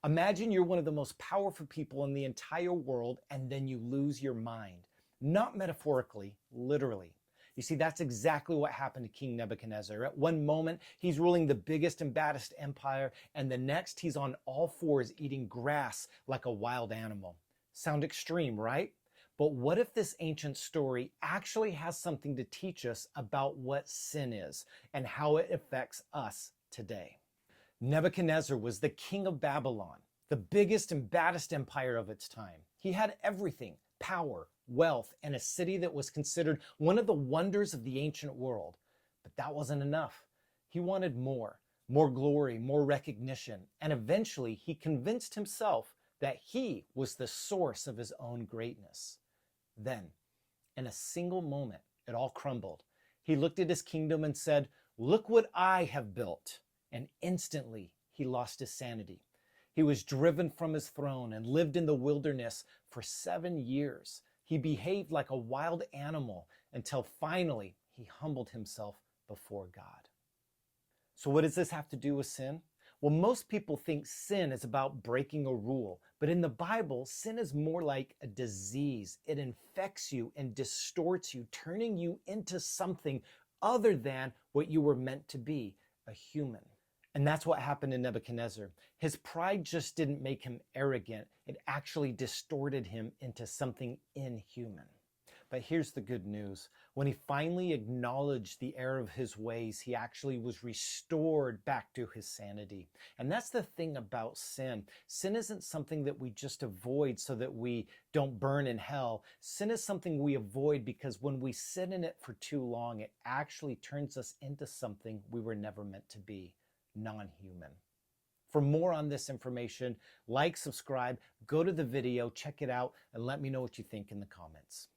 Imagine you're one of the most powerful people in the entire world and then you lose your mind. Not metaphorically, literally. You see, that's exactly what happened to King Nebuchadnezzar. At one moment, he's ruling the biggest and baddest empire, and the next, he's on all fours eating grass like a wild animal. Sound extreme, right? But what if this ancient story actually has something to teach us about what sin is and how it affects us today? Nebuchadnezzar was the king of Babylon, the biggest and baddest empire of its time. He had everything: power, wealth, and a city that was considered one of the wonders of the ancient world. But that wasn't enough. He wanted more glory, more recognition, and eventually he convinced himself that he was the source of his own greatness. Then, in a single moment, it all crumbled. He looked at his kingdom and said, "Look what I have built." And instantly he lost his sanity. He was driven from his throne and lived in the wilderness for 7 years. He behaved like a wild animal until finally he humbled himself before God. So what does this have to do with sin? Well, most people think sin is about breaking a rule, but in the Bible, sin is more like a disease. It infects you and distorts you, turning you into something other than what you were meant to be, a human. And that's what happened to Nebuchadnezzar. His pride just didn't make him arrogant. It actually distorted him into something inhuman. But here's the good news. When he finally acknowledged the error of his ways, he actually was restored back to his sanity. And that's the thing about sin. Sin isn't something that we just avoid so that we don't burn in hell. Sin is something we avoid because when we sit in it for too long, it actually turns us into something we were never meant to be: non-human. For more on this information, like, subscribe, go to the video, check it out, and let me know what you think in the comments.